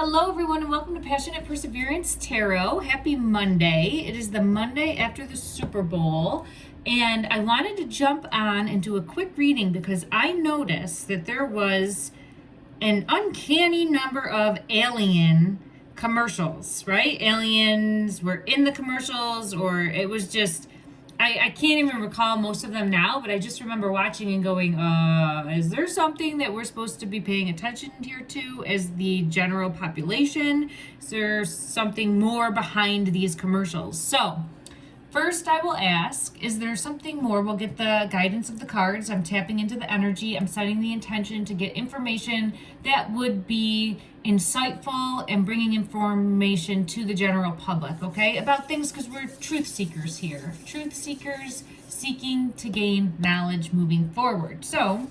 Hello everyone and welcome to Passionate Perseverance Tarot. Happy Monday. It is the Monday after the Super Bowl and I wanted to jump on and do a quick reading because I noticed that there was an uncanny number of alien commercials, right? Aliens were in the commercials, or it was just I can't even recall most of them now, but I just remember watching and going, is there something that we're supposed to be paying attention here to as the general population? Is there something more behind these commercials? So first I will ask, is there something more? We'll get the guidance of the cards. I'm tapping into the energy. I'm setting the intention to get information that would be insightful and bringing information to the general public, okay? About things, because we're truth seekers here. Truth seekers seeking to gain knowledge moving forward. So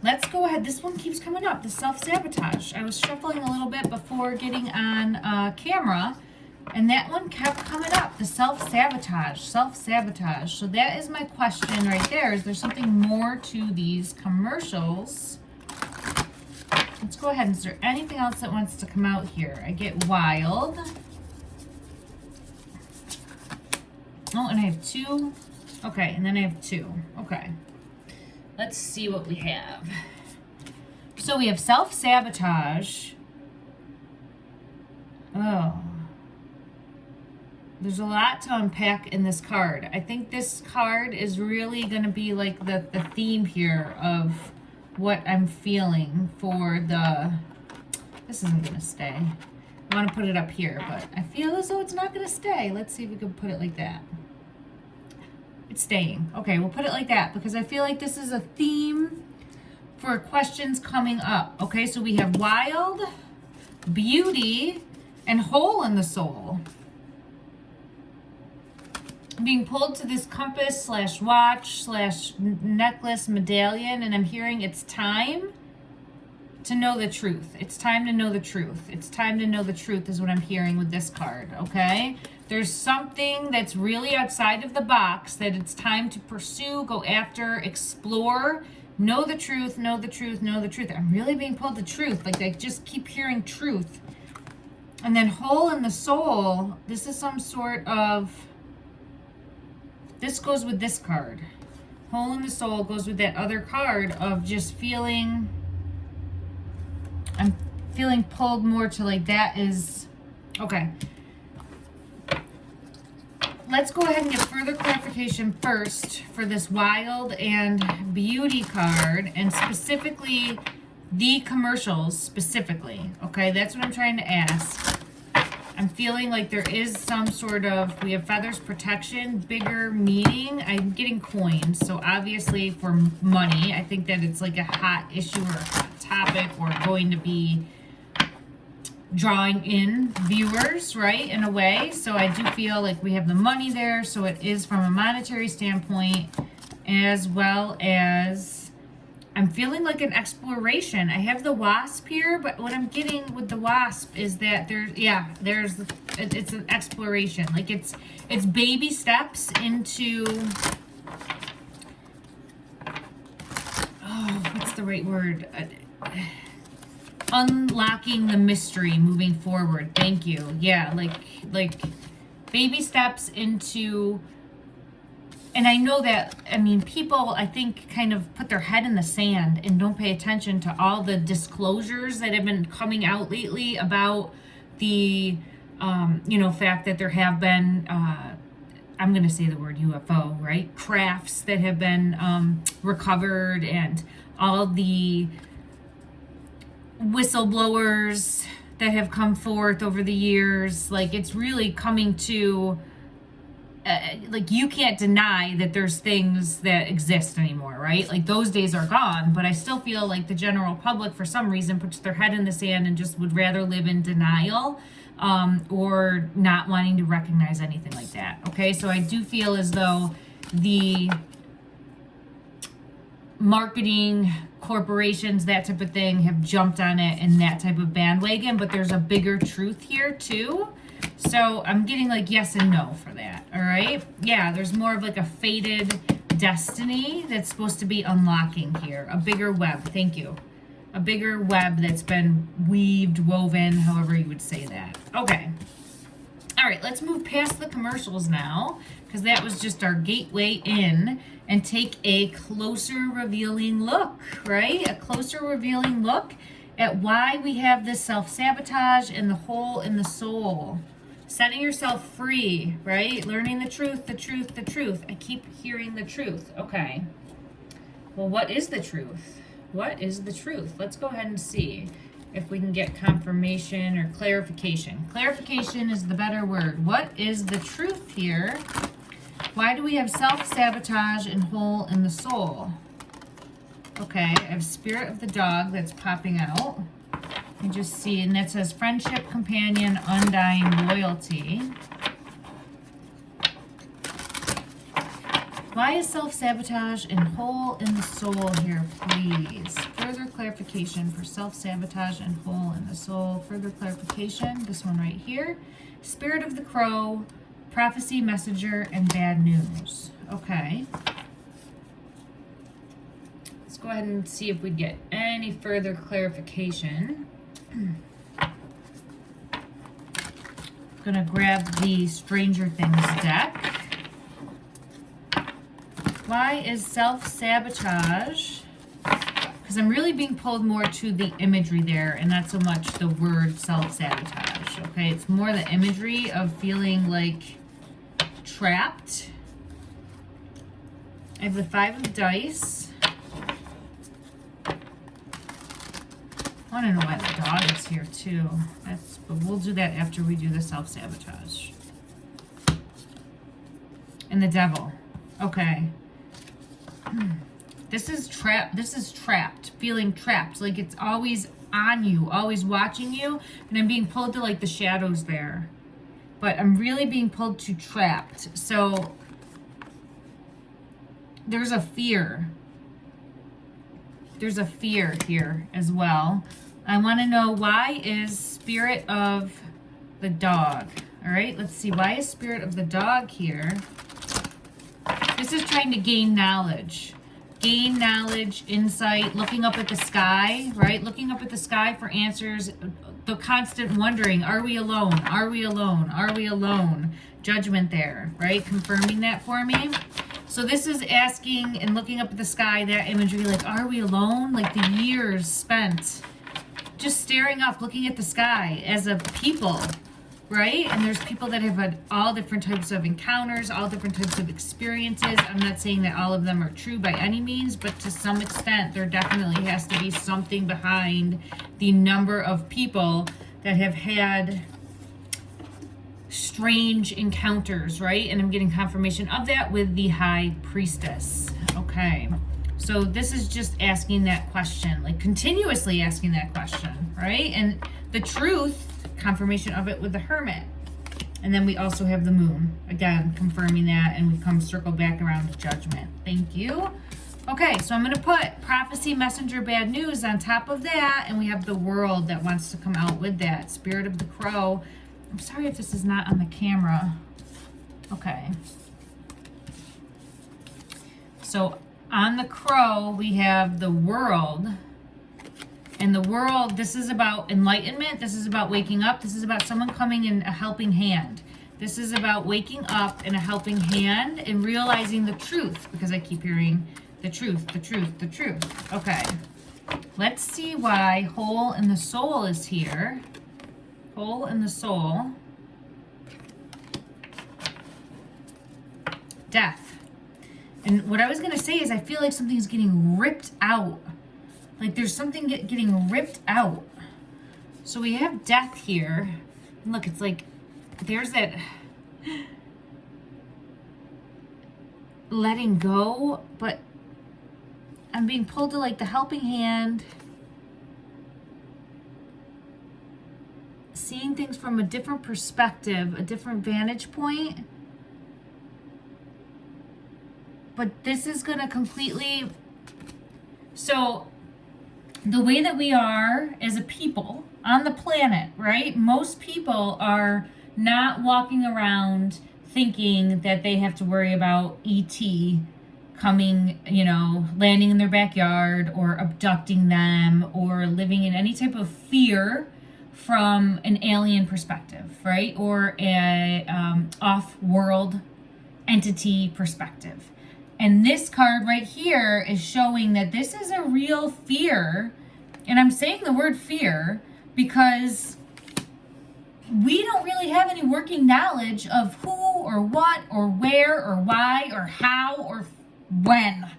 let's go ahead. This one keeps coming up, the self-sabotage. I was shuffling a little bit before getting on camera, and that one kept coming up, the self-sabotage, self-sabotage. So that is my question right there. Is there something more to these commercials? Let's go ahead. Is there anything else that wants to come out here? I get wild. Oh, and I have two. Okay, and then I have two. Okay. Let's see what we have. So we have self-sabotage. Oh. There's a lot to unpack in this card. I think this card is really going to be like the theme here of what I'm feeling for the... This isn't going to stay. I want to put it up here, but I feel as though it's not going to stay. Let's see if we can put it like that. It's staying. Okay, we'll put it like that because I feel like this is a theme for questions coming up. Okay, so we have wild, beauty, and hole in the soul. Being pulled to this compass slash watch slash necklace medallion, and I'm hearing it's time to know the truth. It's time to know the truth. It's time to know the truth is what I'm hearing with this card, okay? There's something that's really outside of the box that it's time to pursue, go after, explore, know the truth, know the truth, know the truth. I'm really being pulled to truth. Like I just keep hearing truth. And then hole in the soul, this is some sort of... This goes with this card. Hole in the soul goes with that other card of just feeling... I'm feeling pulled more to like that is... Okay. Let's go ahead and get further clarification first for this wild and beauty card, and specifically the commercials specifically. Okay, that's what I'm trying to ask. I'm feeling like there is some sort of, we have feathers, protection, bigger meaning. I'm getting coins, so obviously for money, I think that it's like a hot issue or a hot topic, or going to be drawing in viewers, right, in a way. So I do feel like we have the money there, so it is from a monetary standpoint, as well as I'm feeling like an exploration. I have the wasp here, but what I'm getting with the wasp is that it's an exploration. Like it's baby steps into, what's the right word? Unlocking the mystery, moving forward. Thank you. Yeah, like baby steps into... And I know that, I mean, people, I think, kind of put their head in the sand and don't pay attention to all the disclosures that have been coming out lately about the, fact that there have been, I'm going to say the word UFO, right? Crafts that have been recovered, and all the whistleblowers that have come forth over the years. Like, it's really coming to... like you can't deny that there's things that exist anymore, right? Like those days are gone, but I still feel like the general public for some reason puts their head in the sand and just would rather live in denial, or not wanting to recognize anything like that. Okay, so I do feel as though the marketing corporations, that type of thing, have jumped on it in that type of bandwagon, but there's a bigger truth here too. So I'm getting like yes and no for that, all right? Yeah, there's more of like a fated destiny that's supposed to be unlocking here. A bigger web, thank you. a bigger web that's been woven, however you would say that. Okay. All right, let's move past the commercials now, because that was just our gateway in, and take a closer revealing look, right? A closer revealing look at why we have this self-sabotage and the hole in the soul. Setting yourself free, right? Learning the truth, the truth, the truth. I keep hearing the truth. Okay. Well, what is the truth? What is the truth? Let's go ahead and see if we can get confirmation or clarification. Clarification is the better word. What is the truth here? Why do we have self-sabotage and hole in the soul? Okay, I have spirit of the dog that's popping out. You just see, and that says friendship, companion, undying loyalty. Why is self-sabotage and hole in the soul here, please? Further clarification for self-sabotage and hole in the soul. Further clarification, this one right here. Spirit of the crow, prophecy, messenger, and bad news. Okay. Let's go ahead and see if we get any further clarification. I'm gonna grab the Stranger Things deck. Why is self-sabotage? Because I'm really being pulled more to the imagery there and not so much the word self-sabotage, okay? It's more the imagery of feeling like trapped. I have the 5 of dice. I want to know why the dog is here too. But we'll do that after we do the self-sabotage. And the devil. Okay. This is trapped. Feeling trapped. Like it's always on you, always watching you. And I'm being pulled to like the shadows there. But I'm really being pulled to trapped. So there's a fear. There's a fear here as well. I want to know, why is spirit of the dog? All right, let's see. Why is spirit of the dog here? This is trying to gain knowledge. Gain knowledge, insight, looking up at the sky, right? Looking up at the sky for answers. The constant wondering, are we alone? Are we alone? Are we alone? Judgment there, right? Confirming that for me. So this is asking and looking up at the sky, that imagery, like, are we alone? Like the years spent just staring up, looking at the sky as a people, right? And there's people that have had all different types of encounters, all different types of experiences. I'm not saying that all of them are true by any means, but to some extent, there definitely has to be something behind the number of people that have had strange encounters, right? And I'm getting confirmation of that with the High Priestess. Okay. So this is just asking that question, like continuously asking that question, right? And the truth, confirmation of it with the Hermit. And then we also have the Moon, again, confirming that, and we come circle back around to Judgment. Thank you. Okay, so I'm going to put prophecy, messenger, bad news on top of that, and we have the World that wants to come out with that. Spirit of the crow. I'm sorry if this is not on the camera. Okay. So on the crow, we have the World. And the World, this is about enlightenment. This is about waking up. This is about someone coming in a helping hand. This is about waking up in a helping hand and realizing the truth, because I keep hearing the truth, the truth, the truth. Okay. Let's see why hole in the soul is here. Hole in the soul. Death. And what I was going to say is I feel like something's getting ripped out. Like there's something getting ripped out. So we have death here. And look, it's like there's that letting go, but I'm being pulled to like the helping hand. Seeing things from a different perspective, a different vantage point. But this is going to completely... So the way that we are as a people on the planet, right? Most people are not walking around thinking that they have to worry about ET coming, you know, landing in their backyard or abducting them or living in any type of fear from an alien perspective, right? Or a off-world entity perspective. And this card right here is showing that this is a real fear. And I'm saying the word fear because we don't really have any working knowledge of who or what or where or why or how or when.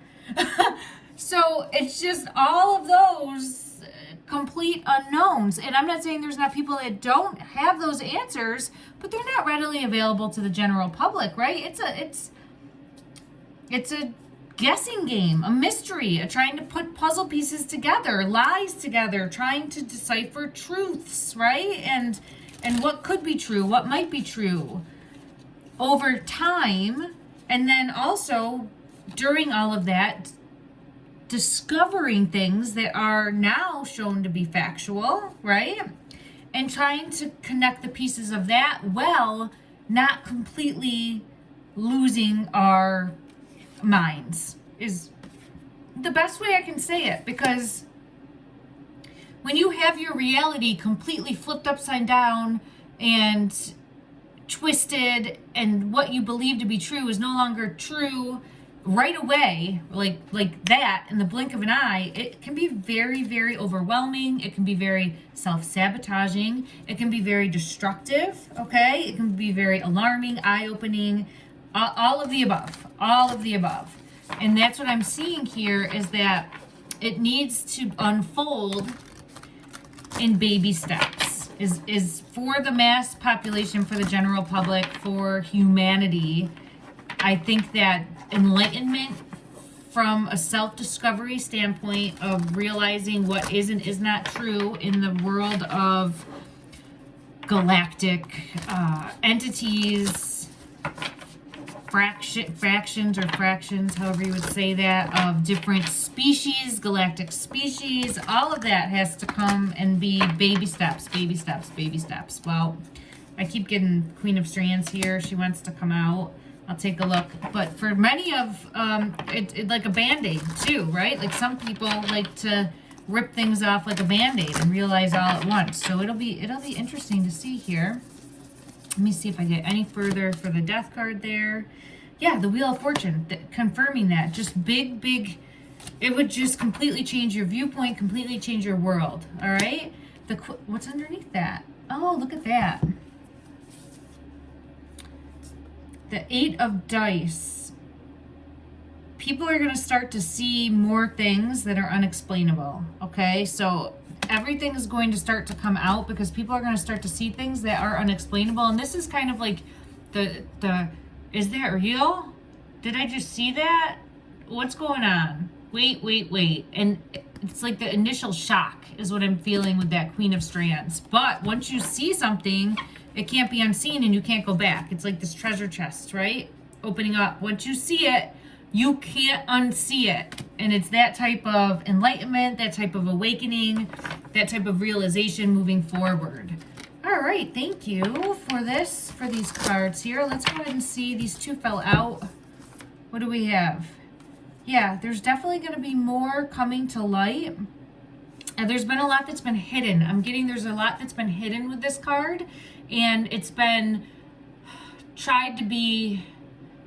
So it's just all of those complete unknowns. And I'm not saying there's not people that don't have those answers, but they're not readily available to the general public, right? It's a guessing game, a mystery, trying to put puzzle pieces together, lies together, trying to decipher truths, right? And what could be true, what might be true over time. And then also during all of that, discovering things that are now shown to be factual, right? And trying to connect the pieces of that while not completely losing our minds is the best way I can say it. Because when you have your reality completely flipped upside down and twisted, and what you believe to be true is no longer true right away, like that in the blink of an eye, it can be very, very overwhelming. It can be very self-sabotaging. It can be very destructive, okay? It can be very alarming, eye-opening, all of the above. And that's what I'm seeing here, is that it needs to unfold in baby steps, is for the mass population, for the general public, for humanity. I think that enlightenment from a self-discovery standpoint of realizing what is and is not true in the world of galactic entities, fractions, however you would say that, of different species, galactic species. All of that has to come and be baby steps, baby steps, baby steps. Well, I keep getting Queen of Strands here. She wants to come out. I'll take a look. But for many of it like a Band-Aid too, right? Like some people like to rip things off like a Band-Aid and realize all at once. So it'll be interesting to see here. Let me see if I get any further for the Death card there. Yeah, the Wheel of Fortune, confirming that. Just big, it would just completely change your viewpoint, completely change your world, all right? What's underneath that? Oh, look at that. The 8 of Dice. People are going to start to see more things that are unexplainable, okay? So everything is going to start to come out because people are going to start to see things that are unexplainable. And this is kind of like is that real? Did I just see that? What's going on? Wait. And it's like the initial shock is what I'm feeling with that Queen of Strands. But once you see something, it can't be unseen and you can't go back. It's like this treasure chest, right? Opening up. Once you see it, you can't unsee it. And it's that type of enlightenment, that type of awakening, that type of realization moving forward. All right, thank you for these cards here. Let's go ahead and see. These two fell out. What do we have? Yeah, there's definitely going to be more coming to light. And there's been a lot that's been hidden. I'm getting there's a lot that's been hidden with this card. And it's been tried to be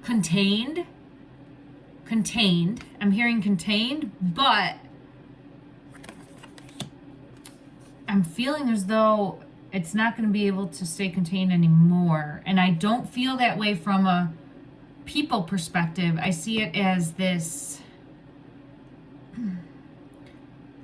contained. I'm hearing contained, but I'm feeling as though it's not going to be able to stay contained anymore. And I don't feel that way from a people perspective. I see it as this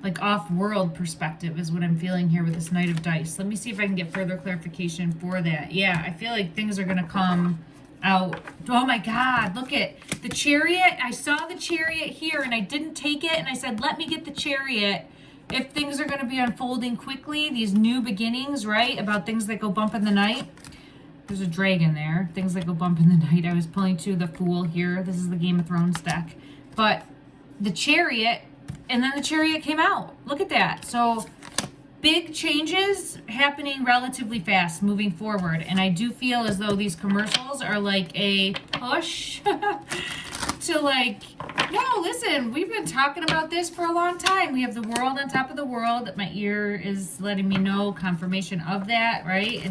like off-world perspective is what I'm feeling here with this Knight of Dice. Let me see if I can get further clarification for that. Yeah, I feel like things are going to come out. Oh my God, look at the Chariot. I saw the Chariot here and I didn't take it, and I said, let me get the Chariot. If things are going to be unfolding quickly, these new beginnings, right? About things that go bump in the night. There's a dragon there. Things that go bump in the night. I was pulling to the Fool here. This is the Game of Thrones deck. But the Chariot, and then the Chariot came out. Look at that. So big changes happening relatively fast moving forward. And I do feel as though these commercials are like a push to like, no, listen, we've been talking about this for a long time. We have the world on top of the world. My ear is letting me know confirmation of that, right?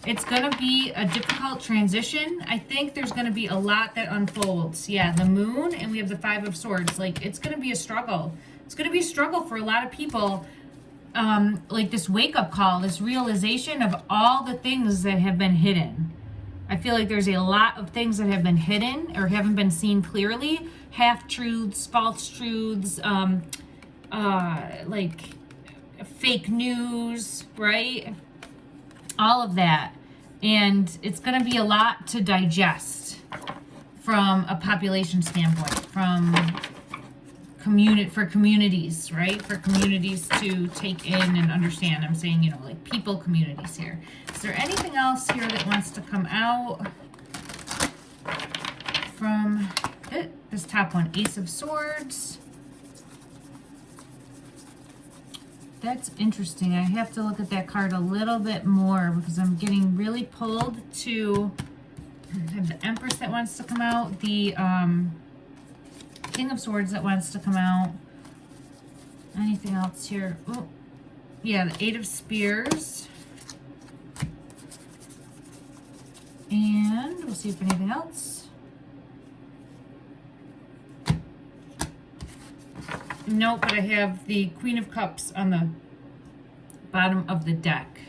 It's going to be a difficult transition. I think there's going to be a lot that unfolds. Yeah, the moon, and we have the Five of Swords. Like, it's going to be a struggle. It's going to be a struggle for a lot of people. Like this wake-up call, this realization of all the things that have been hidden. I feel like there's a lot of things that have been hidden or haven't been seen clearly. Half-truths, false truths, like fake news, right? All of that. And it's going to be a lot to digest from a population standpoint, from for communities, right? For communities to take in and understand. I'm saying, you know, like people communities here. Is there anything else here that wants to come out from it? This top one, Ace of Swords. That's interesting. I have to look at that card a little bit more because I'm getting really pulled to have the Empress that wants to come out, the King of Swords that wants to come out. Anything else here? Oh, yeah, the Eight of Spears. And we'll see if anything else. Nope, but I have the Queen of Cups on the bottom of the deck.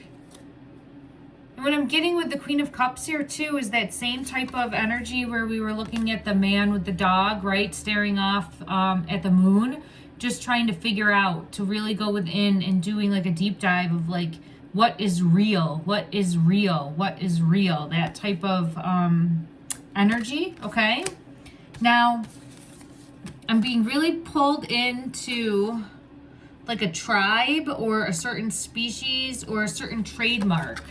And what I'm getting with the Queen of Cups here too is that same type of energy where we were looking at the man with the dog, right? Staring off at the moon, just trying to figure out, to really go within and doing like a deep dive of like, what is real? What is real? What is real? That type of energy, okay? Now, I'm being really pulled into like a tribe or a certain species or a certain trademark.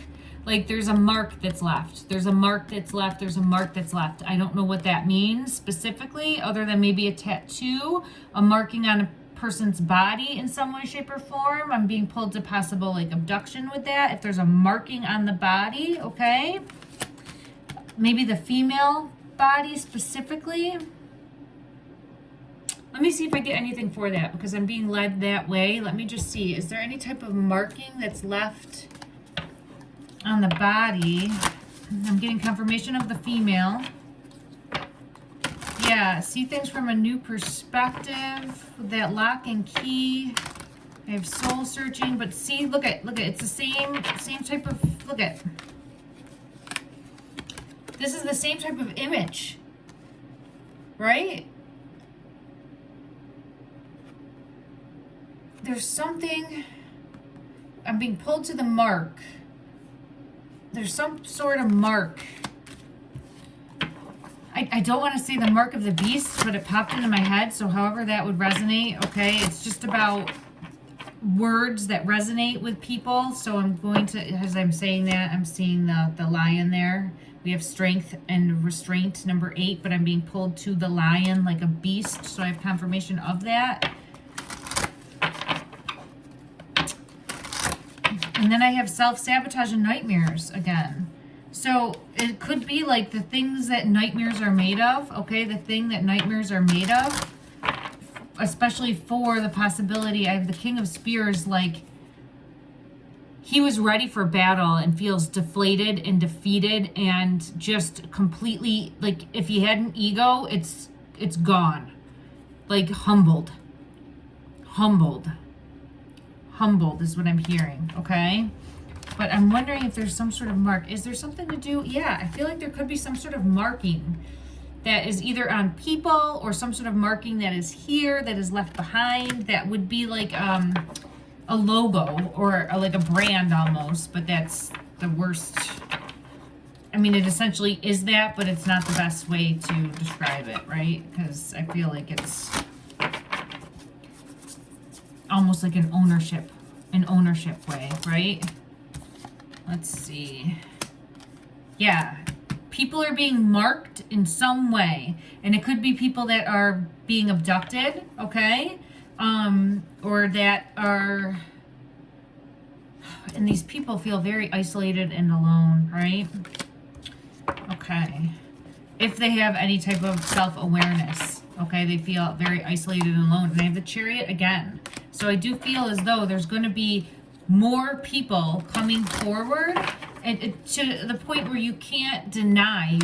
Like there's a mark that's left. There's a mark that's left. There's a mark that's left. I don't know what that means specifically, other than maybe a tattoo, a marking on a person's body in some way, shape, or form. I'm being pulled to possible like abduction with that. If there's a marking on the body, okay? Maybe the female body specifically. Let me see if I get anything for that because I'm being led that way. Let me just see. Is there any type of marking that's left on the body? I'm getting confirmation of the female. Yeah, see things from a new perspective. That lock and key. I have soul searching, but see, look at, it's the same type of, look at. This is the same type of image, right? There's something, I'm being pulled to the mark. There's some sort of mark. I don't want to say the mark of the beast, but it popped into my head. So however that would resonate, okay? It's just about words that resonate with people. So I'm going to, as I'm saying that, I'm seeing the lion there. We have strength and restraint, number 8, but I'm being pulled to the lion like a beast. So I have confirmation of that. And then I have self-sabotage and nightmares again. So it could be like the things that nightmares are made of, okay? The thing that nightmares are made of, especially for the possibility. I have the King of Spears, like he was ready for battle and feels deflated and defeated and just completely, like if he had an ego, it's gone. Like humbled is what I'm hearing, okay? But I'm wondering if there's some sort of mark. Is there something to do? Yeah, I feel like there could be some sort of marking that is either on people or some sort of marking that is here, that is left behind, that would be like a logo or like a brand almost, but that's the worst. I mean, it essentially is that, but it's not the best way to describe it, right? Because I feel like it's almost like an ownership way, right? Let's see. Yeah, people are being marked in some way, and it could be people that are being abducted, okay? Or that are, and these people feel very isolated and alone, right? Okay. if they have any type of self-awareness. Okay, they feel very isolated and alone. And I have the Chariot again. So I do feel as though there's going to be more people coming forward, and to the point where you can't deny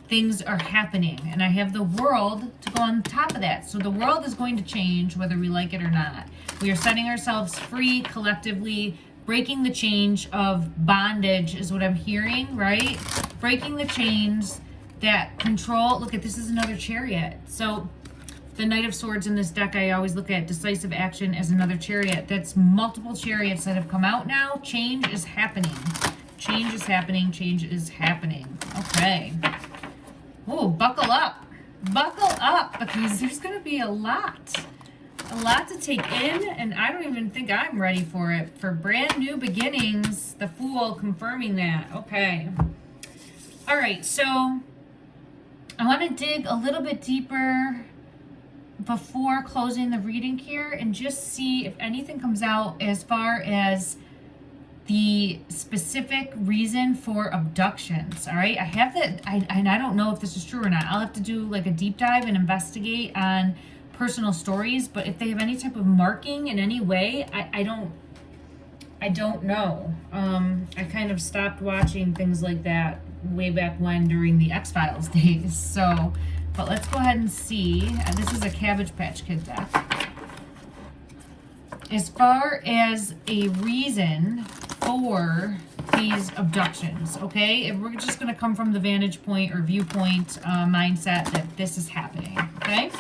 things are happening. And I have the World to go on top of that. So the world is going to change whether we like it or not. We are setting ourselves free collectively, breaking the change of bondage is what I'm hearing, right? Breaking the chains that control. Look at this, is another Chariot. So the Knight of Swords in this deck, I always look at decisive action as another Chariot. That's multiple Chariots that have come out now. Change is happening. Change is happening. Change is happening. Okay. Oh, buckle up. Buckle up, because there's going to be a lot to take in, and I don't even think I'm ready for it. For brand new beginnings, the Fool confirming that. Okay. All right, so I want to dig a little bit deeper before closing the reading here and just see if anything comes out as far as the specific reason for abductions. All right, I have that, and I don't know if this is true or not. I'll have to do like a deep dive and investigate on personal stories, but if they have any type of marking in any way, I don't know. I kind of stopped watching things like that way back when, during the X-Files days. So, but let's go ahead and see. This is a Cabbage Patch Kid deck. As far as a reason for these abductions, okay? If we're just going to come from the vantage point or viewpoint mindset that this is happening, okay?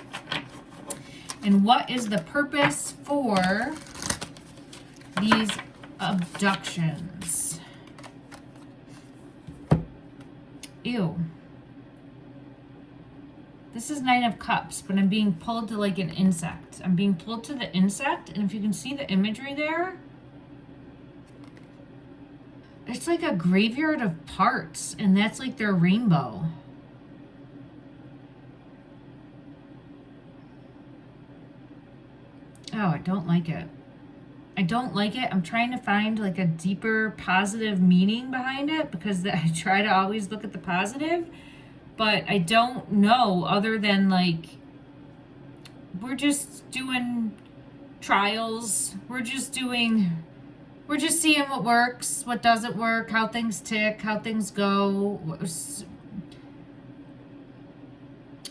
And what is the purpose for these abductions? Ew. This is Nine of Cups, but I'm being pulled to like an insect. I'm being pulled to the insect, and if you can see the imagery there, it's like a graveyard of parts, and that's like their rainbow. Oh, I don't like it. I don't like it. I'm trying to find like a deeper positive meaning behind it, because I try to always look at the positive, but I don't know, other than like, we're just doing trials. We're just seeing what works, what doesn't work, how things tick, how things go.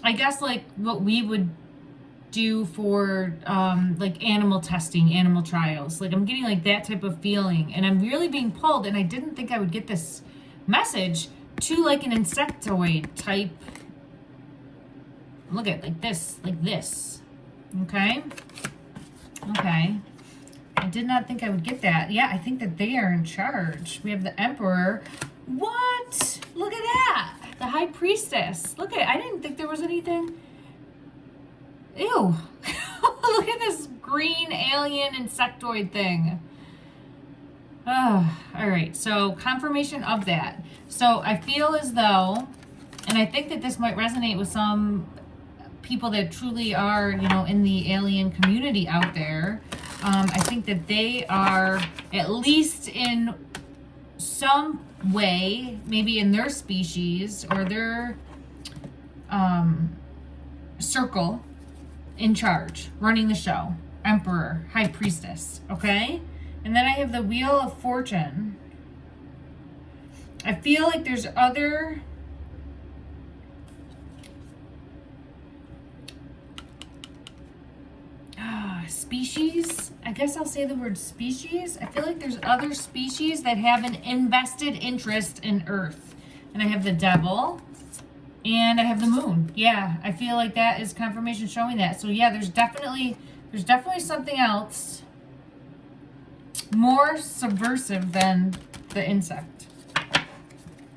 I guess like what we would do for like animal testing, animal trials. Like I'm getting like that type of feeling, and I'm really being pulled, and I didn't think I would get this message, to like an insectoid type. Look at like this. Okay. I did not think I would get that. Yeah, I think that they are in charge. We have the Emperor. What? Look at that. The High Priestess. Look at it. I didn't think there was anything. Ew. Look at this green alien insectoid thing. Oh, all right. So confirmation of that. So I feel as though, and I think that this might resonate with some people that truly are, you know, in the alien community out there. I think that they are, at least in some way, maybe in their species or their circle, in charge, running the show. Emperor, High Priestess, okay? And then I have the Wheel of Fortune. I feel like there's other species. I guess I'll say the word species. I feel like there's other species that have an invested interest in Earth. And I have the Devil. And I have the Moon. Yeah, I feel like that is confirmation showing that. So yeah, there's definitely something else more subversive than the insect.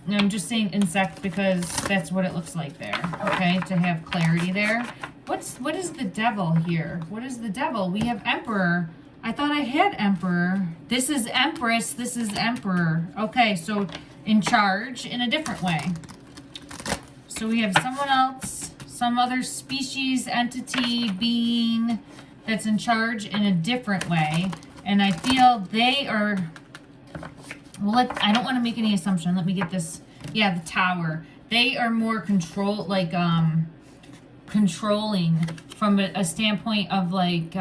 And I'm just saying insect because that's what it looks like there. Okay, to have clarity there. What is the Devil here? What is the Devil? We have Emperor. I thought I had Emperor. This is Empress. This is Emperor. Okay, so in charge in a different way. So we have someone else, some other species, entity, being that's in charge in a different way. And I feel they are, well, I don't want to make any assumption. Let me get this Yeah, the tower. They are more controlling from a standpoint of like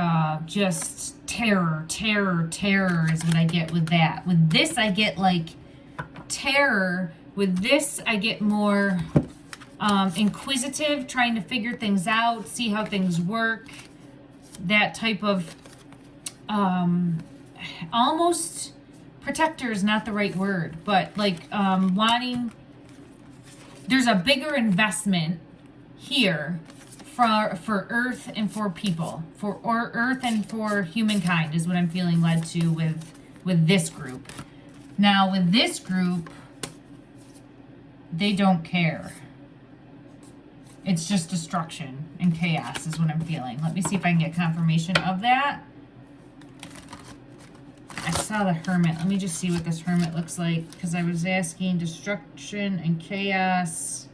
just terror is what I get with that. With this I get like terror. With this I get more inquisitive, trying to figure things out, see how things work, that type of almost protector is not the right word, but like wanting, there's a bigger investment here for Earth and for people, for Earth and for humankind is what I'm feeling led to with this group. Now with this group, they don't care. It's just destruction and chaos is what I'm feeling. Let me see if I can get confirmation of that. I saw the Hermit. Let me just see what this Hermit looks like, because I was asking destruction and chaos.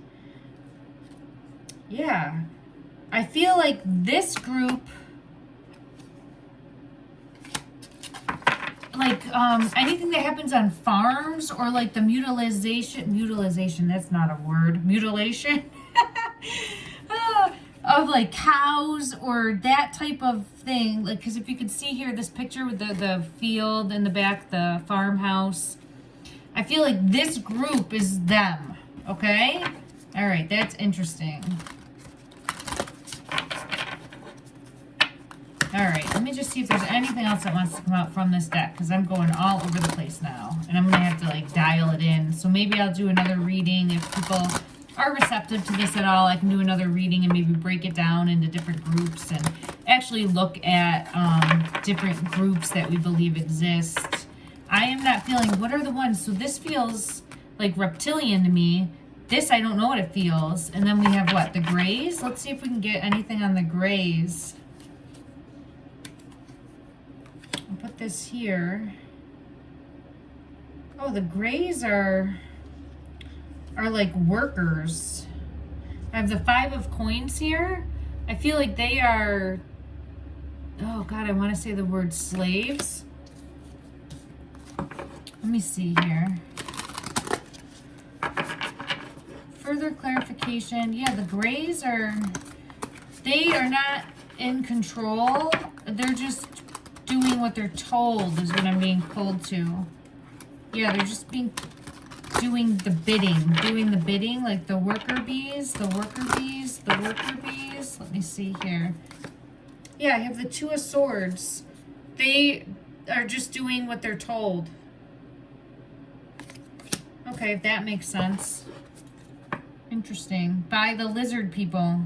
Yeah. I feel like this group, like anything that happens on farms, or like the mutilation, that's not a word, mutilation of like cows or that type of thing. Like, because if you could see here, this picture with the field in the back, the farmhouse, I feel like this group is them. Okay, all right, that's interesting. All right, let me just see if there's anything else that wants to come out from this deck, because I'm going all over the place now, and I'm going to have to like dial it in. So maybe I'll do another reading. If people are receptive to this at all, I can do another reading and maybe break it down into different groups and actually look at different groups that we believe exist. I am not feeling, what are the ones? So this feels like reptilian to me. This, I don't know what it feels. And then we have what? The grays? Let's see if we can get anything on the grays. I'll put this here. Oh, the grays are like workers. I have the 5 of coins here. I feel like they are, oh God, I want to say the word slaves. Let me see here. Further clarification. Yeah, the grays they are not in control. They're just doing what they're told is what I'm being pulled to. Yeah, they're just doing the bidding, like the worker bees. Let me see here. Yeah, I have the 2 of swords. They are just doing what they're told. Okay, if that makes sense. Interesting. By the lizard people.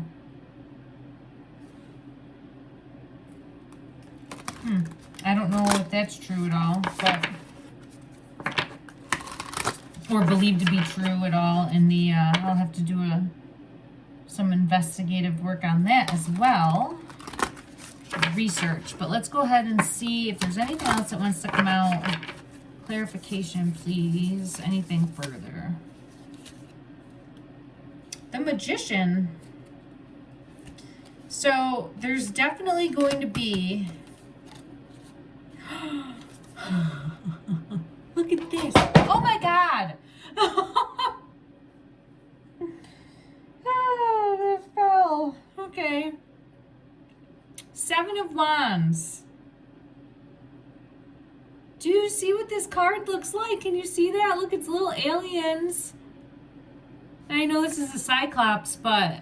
I don't know if that's true at all, but or believed to be true at all. In the I'll have to do some investigative work on that as well, research. But let's go ahead and see if there's anything else that wants to come out. Clarification, please. Anything further? The Magician. So there's definitely going to be look at this. Oh my God. Oh, that fell. Okay. 7 of Wands. Do you see what this card looks like? Can you see that? Look, it's little aliens. I know this is a Cyclops, but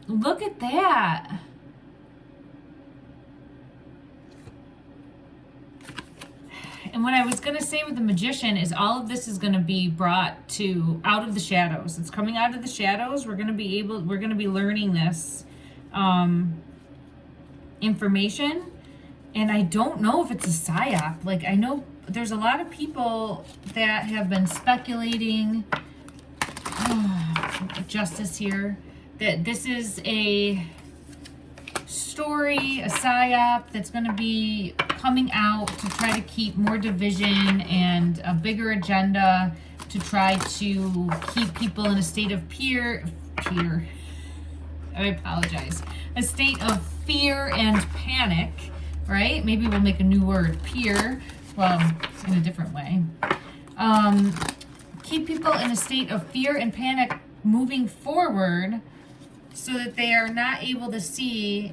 look at that. And what I was going to say with the Magician is all of this is going to be brought to out of the shadows. It's coming out of the shadows. We're going to be learning this information. And I don't know if it's a psyop. Like, I know there's a lot of people that have been speculating, justice here, that this is a story, a psyop that's going to be coming out to try to keep more division and a bigger agenda to try to keep people in a state of I apologize, a state of fear and panic, right? Maybe we'll make a new word, peer, well, in a different way. keep people in a state of fear and panic moving forward so that they are not able to see,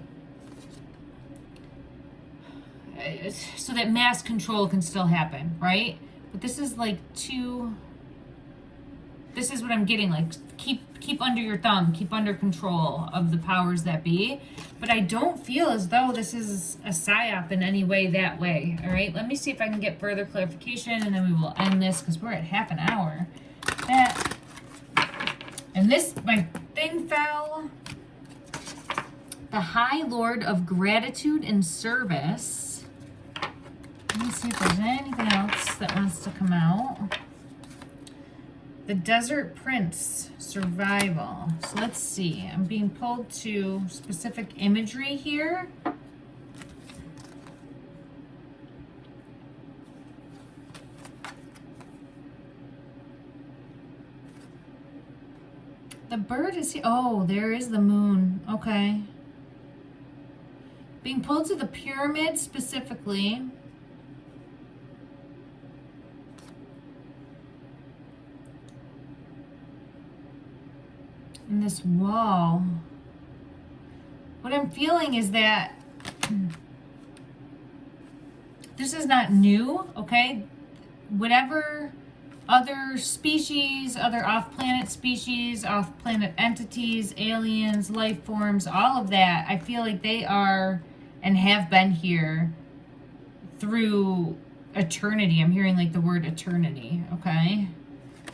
so that mass control can still happen, right? But this is like this is what I'm getting, like keep under your thumb, keep under control of the powers that be. But I don't feel as though this is a psyop in any way that way. All right, let me see if I can get further clarification, and then we will end this because we're at half an hour. And this, my thing fell. The High Lord of Gratitude and Service. Let me see if there's anything else that wants to come out. The Desert Prince, Survival. So let's see. I'm being pulled to specific imagery here. The bird is here. Oh, there is the moon. Okay. Being pulled to the pyramid specifically. And this wall. What I'm feeling is that this is not new, okay? Whatever other species, other off-planet species, off-planet entities, aliens, life forms, all of that, I feel like they are and have been here through eternity. I'm hearing like the word eternity, okay?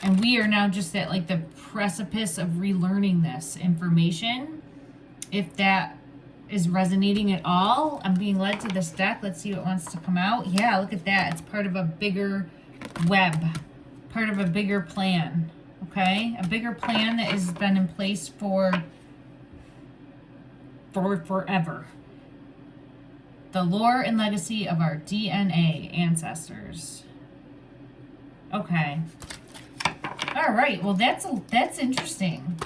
And we are now just at like the precipice of relearning this information. If that is resonating at all, I'm being led to this deck. Let's see what wants to come out. Yeah, look at that. It's part of a bigger web, part of a bigger plan, okay? A bigger plan that has been in place for forever. The lore and legacy of our DNA ancestors. Okay. All right, well, that's interesting.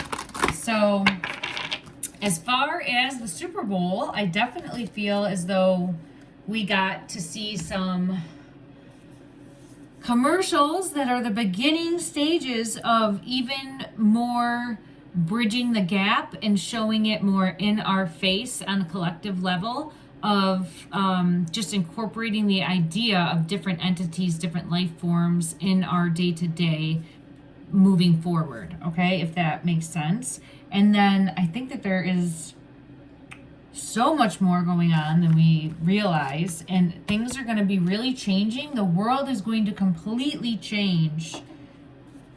So, as far as the Super Bowl, I definitely feel as though we got to see some commercials that are the beginning stages of even more bridging the gap and showing it more in our face on a collective level of just incorporating the idea of different entities, different life forms in our day-to-day moving forward, okay, if that makes sense. And then I think that there is so much more going on than we realize, and things are going to be really changing. The world is going to completely change.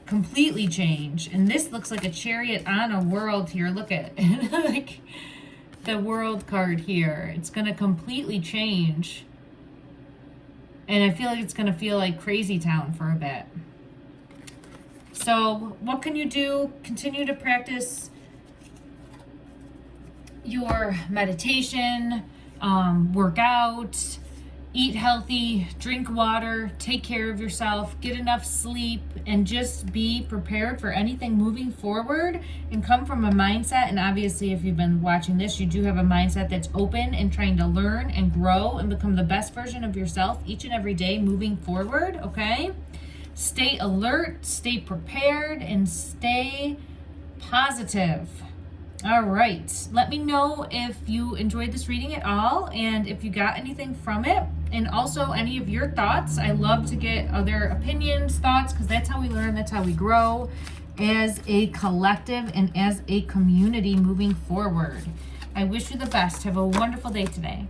And this looks like a chariot on a world here. Look at like the world card here. It's going to completely change, and I feel like it's going to feel like crazy town for a bit. So what can you do? Continue to practice your meditation, work out, eat healthy, drink water, take care of yourself, get enough sleep, and just be prepared for anything moving forward, and come from a mindset. And obviously, if you've been watching this, you do have a mindset that's open and trying to learn and grow and become the best version of yourself each and every day moving forward, okay? Stay alert, stay prepared, and stay positive. All right. Let me know if you enjoyed this reading at all and if you got anything from it, and also any of your thoughts. I love to get other opinions, thoughts, because that's how we learn, that's how we grow as a collective and as a community moving forward. I wish you the best. Have a wonderful day today.